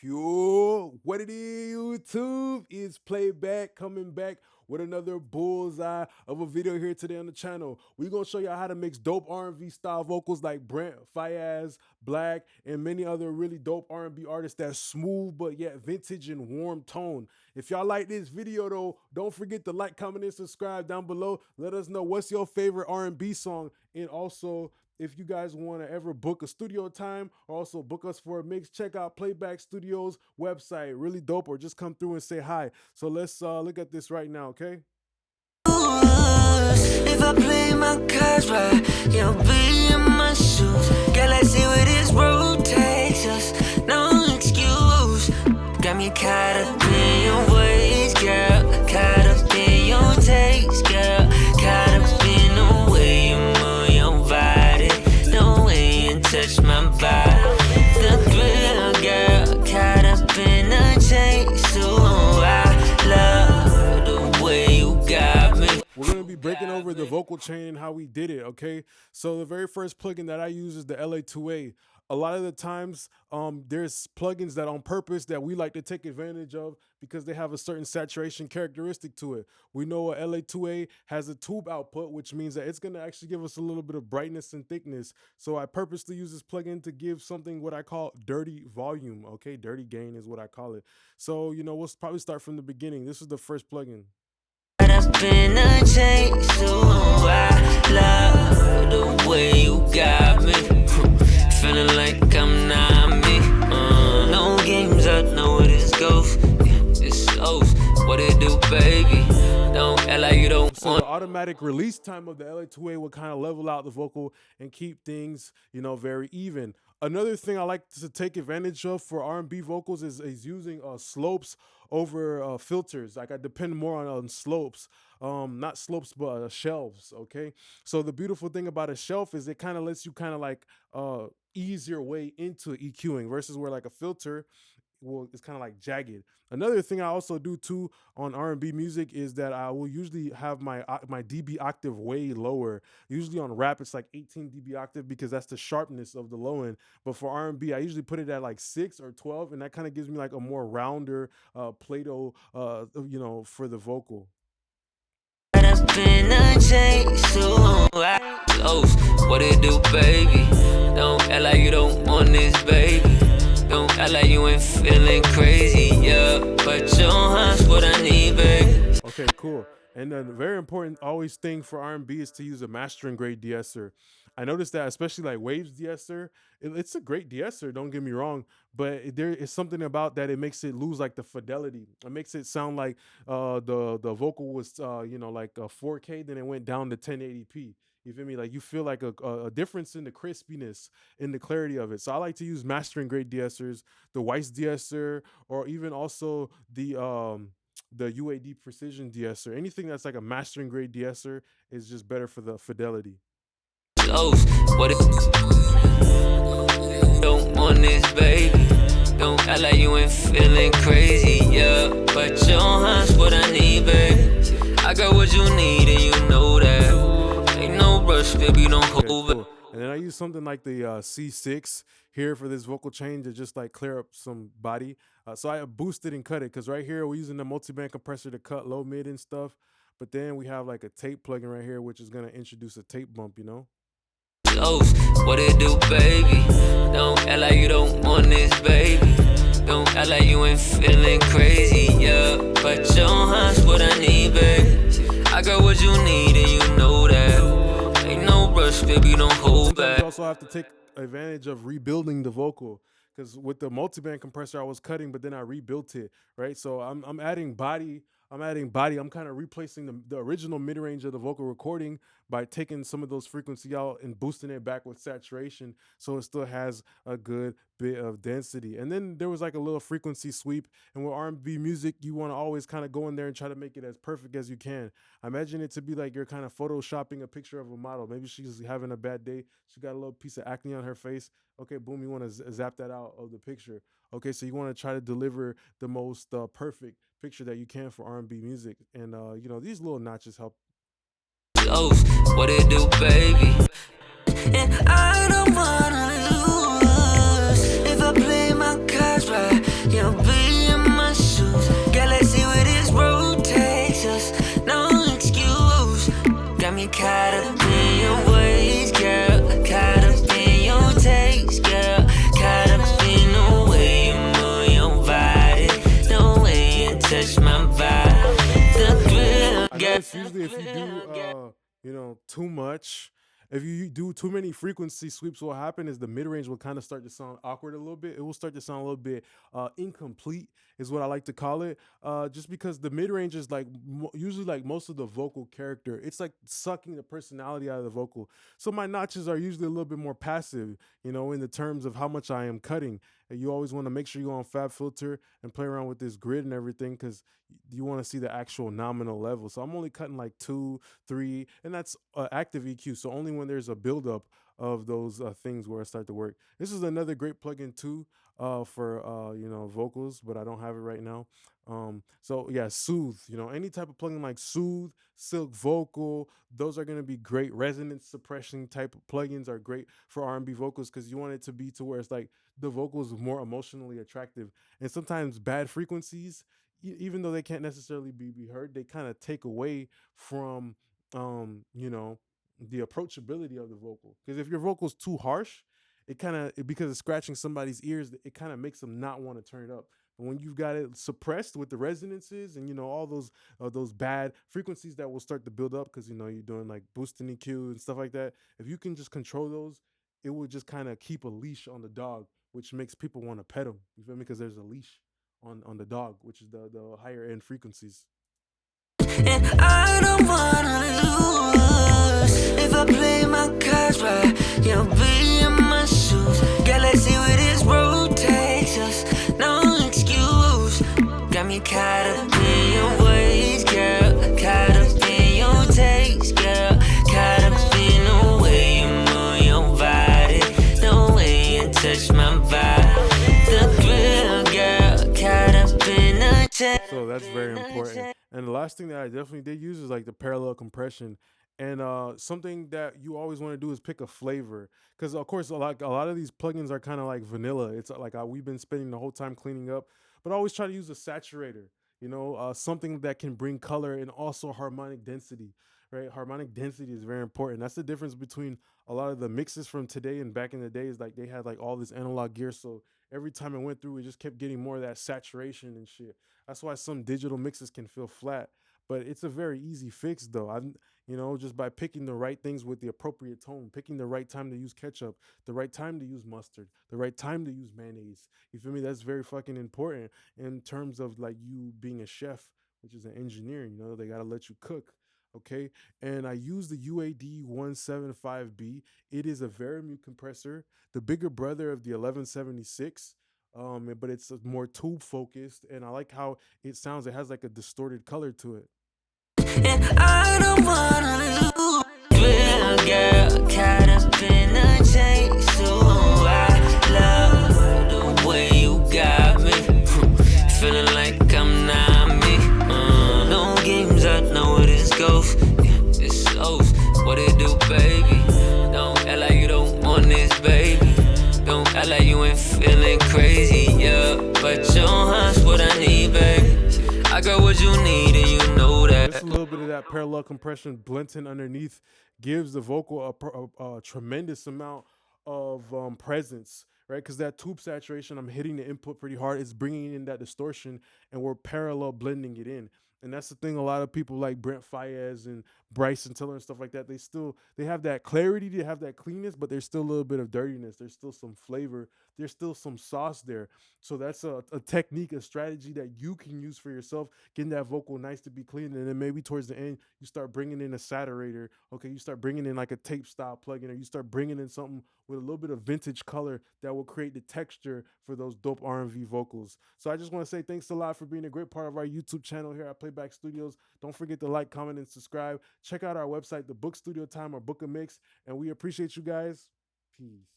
Yo, what it is, YouTube? It's Playback coming back with another bullseye of a video here today on the channel. We're gonna show y'all how to mix dope R&B style vocals like Brent, Faiyaz, Black, and many other really dope R&B artists that's smooth but yet vintage and warm tone. If y'all like this video though, don't forget to like, comment, and subscribe down below. Let us know what's your favorite R&B song, and also if you guys want to ever book a studio time or also book us for a mix, check out Playback Studios website. Really dope, or just come through and say hi. So let's look at this right now, okay? If I play my cards right, you'll be in my shoes. Girl, let's see where this road takes us. No excuse. Got me caught up in your ways, girl. Caught up in your taste, girl. Caught up in the way you move your body, the way you touch my body. The thrill, girl. Caught up in the chase, so I love the way you got me. We're going to be breaking over the vocal chain and how we did it, okay? So the very first plugin that I use is the LA2A. A lot of the times, there's plugins that on purpose that we like to take advantage of because they have a certain saturation characteristic to it. We know a LA2A has a tube output, which means that it's going to actually give us a little bit of brightness and thickness. So I purposely use this plugin to give something what I call dirty volume, okay? Dirty gain is what I call it. So, you know, we'll probably start from the beginning. This is the first plugin. Up in a chase, so I love the way you got me. Feeling like I'm not me. No games, I know where this goes. It's O's, what it do, baby? Don't act like you don't So want. the automatic release time of the LA2A will kind of level out the vocal and keep things, you know, very even. Another thing I like to take advantage of for R&B vocals is using slopes over filters. Like I depend more on slopes, not slopes, but shelves, okay? So the beautiful thing about a shelf is it kind of lets you kind of like ease your way into EQing versus where like a filter, well, it's kind of like jagged. Another thing I also do too on R&B music is that I will usually have my dB octave way lower. Usually on rap it's like 18 dB octave because that's the sharpness of the low end. But for R&B I usually put it at like 6 or 12, and that kind of gives me like a more rounder Play-Doh, you know, for the vocal. Up in a chase, so I what it do, baby? Don't act like you don't want this, baby. Don't act like you ain't feeling crazy, yeah. But your heart's what I need, baby. Okay, cool. And then very important always thing for R&B is to use a mastering grade de-esser. I noticed that especially like Waves de-esser, it's a great de-esser, don't get me wrong, but there is something about that, it makes it lose like the fidelity. It makes it sound like the vocal was you know, like 4K, then it went down to 1080p. You feel me? Like you feel like a difference in the crispiness, in the clarity of it. So I like to use mastering grade de-essers, the Weiss de-esser, or even also the UAD precision de-esser. Anything that's like a mastering grade de-esser is just better for the fidelity. What it don't want this, baby. Don't act like you ain't feeling crazy, yeah. But your heart's what I need, baby. I got what you need and you know that. Ain't no rush, baby, don't hold back. Cool. And then I use something like the C6 here for this vocal change to just like clear up some body. So I boosted and cut it because right here we're using the multi-band compressor to cut low, mid, and stuff. But then we have like a tape plugin right here, which is going to introduce a tape bump, you know? What it do, baby? Don't act like you don't want this, baby. Don't act like you ain't feeling crazy, yeah. But your heart's what I need, baby. I got what you need and you know that. Ain't no rush, baby, don't hold back. You also have to take advantage of rebuilding the vocal, because with the multi-band compressor I was cutting, but then I rebuilt it, right? So I'm adding body. I'm kind of replacing the original mid-range of the vocal recording by taking some of those frequency out and boosting it back with saturation so it still has a good bit of density. And then there was like a little frequency sweep. And with R&B music, you want to always kind of go in there and try to make it as perfect as you can. I imagine it to be like you're kind of photoshopping a picture of a model. Maybe she's having a bad day. She got a little piece of acne on her face. Okay, boom, you want to zap that out of the picture. Okay, so you want to try to deliver the most perfect picture that you can for R&B music. And, you know, these little notches help. What it do, baby? And I don't wanna lose. If I play my cards right, you too much. If you do too many frequency sweeps, what will happen is the mid range will kind of start to sound awkward a little bit. It will start to sound a little bit incomplete, is what I like to call it. Just because the mid range is like usually like most of the vocal character, it's like sucking the personality out of the vocal. So my notches are usually a little bit more passive, in the terms of how much I am cutting. And you always want to make sure you go on Fab Filter and play around with this grid and everything because you want to see the actual nominal level. So I'm only cutting like 2, 3, and that's active EQ. So only when there's a buildup of those things where I start to work. This is another great plugin too for vocals, but I don't have it right now. So yeah, Soothe. Any type of plugin like Soothe, Silk Vocal, those are going to be great. Resonance suppression type of plugins are great for R&B vocals because you want it to be to where it's like the vocals more emotionally attractive. And sometimes bad frequencies, even though they can't necessarily be heard, they kind of take away from the approachability of the vocal. Because if your vocal's too harsh, it kind of because it's scratching somebody's ears, it kind of makes them not want to turn it up. But when you've got it suppressed with the resonances and all those bad frequencies that will start to build up because you're doing like boosting EQ and stuff like that. If you can just control those, it will just kind of keep a leash on the dog, which makes people want to pet him. You feel me? Because there's a leash on the dog, which is the higher end frequencies. And I don't wanna lose. If I play my cards right, you'll be in my shoes. Girl, let's see where this road takes us. No excuse. Got me caught up in your ways, girl. Caught up in your taste, girl. Caught up in the way you move your body, the way you touch my body. The thrill, girl. Caught up in the chest. So that's very important. And the last thing that I definitely did use is like the parallel compression. And something that you always want to do is pick a flavor, because of course a lot of these plugins are kind of like vanilla. It's like we've been spending the whole time cleaning up, but I always try to use a saturator. Something that can bring color and also harmonic density. Right, harmonic density is very important. That's the difference between a lot of the mixes from today and back in the days. Like they had like all this analog gear, so every time it went through, it just kept getting more of that saturation and shit. That's why some digital mixes can feel flat, but it's a very easy fix though. Just by picking the right things with the appropriate tone, picking the right time to use ketchup, the right time to use mustard, the right time to use mayonnaise. You feel me? That's very fucking important in terms of like you being a chef, which is an engineer. They gotta let you cook. Okay, and I use the UAD 175B. It is a Verimute compressor, the bigger brother of the 1176. But it's more tube focused, and I like how it sounds. It has like a distorted color to it. And I don't wanna lose. Real girl, caught up in the chase. So I love the way you got me. Feeling like I'm not me. No games, I know where this goes. Yeah, it's shows what it do, baby. Don't act like you don't want this, baby. Don't act like you ain't feeling crazy, yeah. But your heart's what I need, baby. I got what you need and you know that. Just a little bit of that parallel compression blunting underneath gives the vocal a tremendous amount of presence, right? Because that tube saturation, I'm hitting the input pretty hard. It's bringing in that distortion, and we're parallel blending it in. And that's the thing. A lot of people like Brent Faiyaz and Bryson Tiller and stuff like that. They have that clarity, they have that cleanness, but there's still a little bit of dirtiness. There's still some flavor. There's still some sauce there. So that's a technique, a strategy that you can use for yourself, getting that vocal nice to be clean. And then maybe towards the end, you start bringing in a saturator. Okay, you start bringing in like a tape style plugin, or you start bringing in something with a little bit of vintage color that will create the texture for those dope R&B vocals. So I just want to say thanks a lot for being a great part of our YouTube channel here at Playback Studios. Don't forget to like, comment, and subscribe. Check out our website, the Book Studio Time or Book a Mix, and we appreciate you guys. Peace.